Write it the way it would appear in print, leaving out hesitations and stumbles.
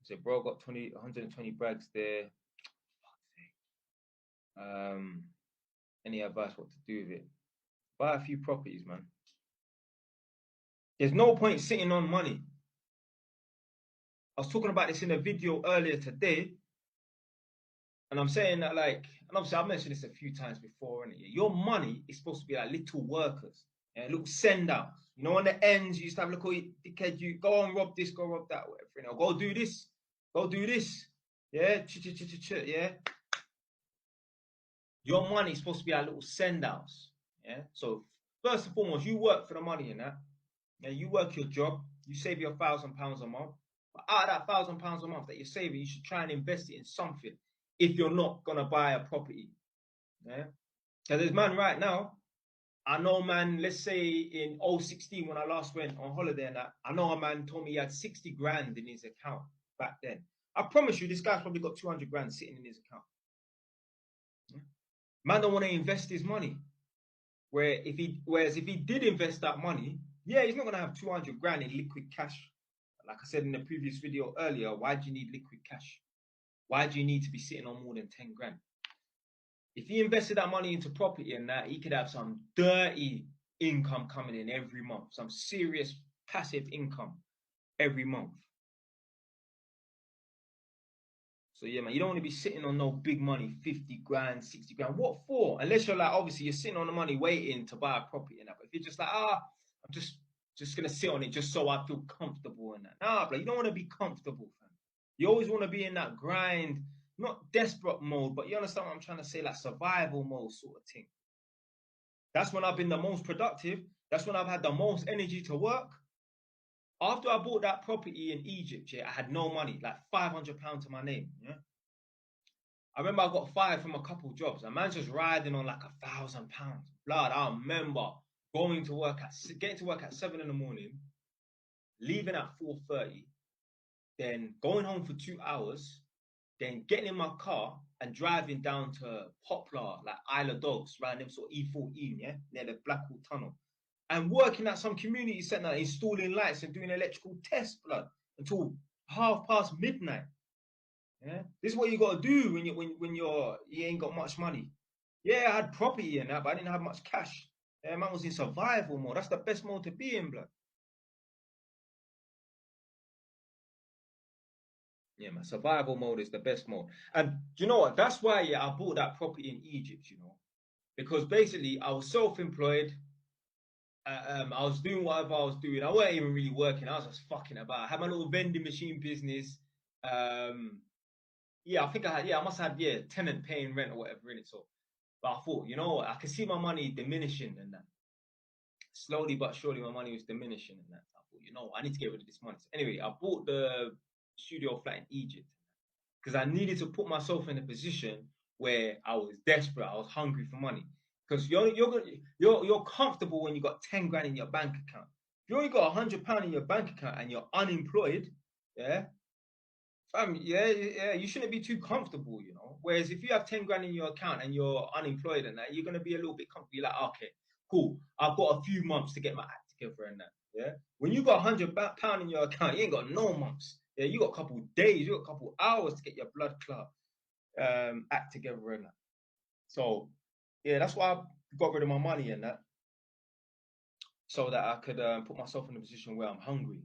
So bro got 120 brags there. Any advice what to do with it? Buy a few properties, man. There's no point sitting on money. I was talking about this in a video earlier today, and I'm saying that, like, and obviously I've mentioned this a few times before, and your money is supposed to be like little workers, little send outs. You know, on the ends, you used to have little dickhead, you go on, rob this, go rob that, whatever. You know, go do this, yeah, yeah. Your money is supposed to be like little send outs, yeah. So first and foremost, you work for the money in that. Yeah, you work your job, you save your £1,000 a month. But out of that £1,000 a month that you're saving, you should try and invest it in something if you're not gonna buy a property. Yeah. So there's man right now. I know, man, let's say in 2016 when I last went on holiday and that, I know a man told me he had 60 grand in his account back then. I promise you, this guy's probably got 200 grand sitting in his account. Yeah. Man don't want to invest his money. Whereas if he did invest that money, yeah, he's not gonna have 200 grand in liquid cash. Like I said in the previous video earlier, why do you need liquid cash? Why do you need to be sitting on more than 10 grand? If he invested that money into property and that, he could have some dirty income coming in every month, some serious passive income every month. So yeah, man, you don't want to be sitting on no big money, 50 grand, 60 grand. What for? Unless you're like, obviously you're sitting on the money waiting to buy a property and that. But if you're just like, I'm just gonna sit on it just so I feel comfortable in that. Nah, bro, you don't want to be comfortable, fam. You always want to be in that grind, not desperate mode, but you understand what I'm trying to say, like survival mode sort of thing. That's when I've been the most productive. That's when I've had the most energy to work. After I bought that property in Egypt, yeah, I had no money, like £500 to my name. Yeah. I remember I got fired from a couple jobs. A man's just riding on like £1,000. Blood, I remember getting to work at 7 in the morning, leaving at 4:30, then going home for 2 hours, then getting in my car and driving down to Poplar, like Isle of Dogs, around them sort of E14, yeah, near the Blackwall Tunnel, and working at some community centre, installing lights and doing electrical tests, blood, until midnight. Yeah, this is what you got to do when you ain't got much money. Yeah, I had property and that, but I didn't have much cash. Yeah, man was in survival mode. That's the best mode to be in, blood. Yeah, man, survival mode is the best mode. And do you know what? That's why, yeah, I bought that property in Egypt, you know, because basically I was self-employed. I was doing whatever I was doing. I wasn't even really working. I was just fucking about. I had my little vending machine business. Yeah, I think I must have, yeah, tenant paying rent or whatever in it. So, but I thought, you know what, I could see my money diminishing and that. Slowly but surely, my money was diminishing and that. So I thought, you know, I need to get rid of this money. So anyway, I bought the studio flat in Egypt because I needed to put myself in a position where I was desperate. I was hungry for money because you're comfortable when you got 10 grand in your bank account. If you only got £100 in your bank account and you're unemployed, yeah, fam, yeah, you shouldn't be too comfortable, you know. Whereas if you have 10 grand in your account and you're unemployed and that, you're gonna be a little bit comfortable. You're like, okay, cool. I've got a few months to get my act together and that. Yeah. When you got £100 in your account, you ain't got no months. Yeah, you got a couple days, you got a couple hours to get your blood clot act together and that. So yeah, that's why I got rid of my money and that, so that I could put myself in a position where I'm hungry.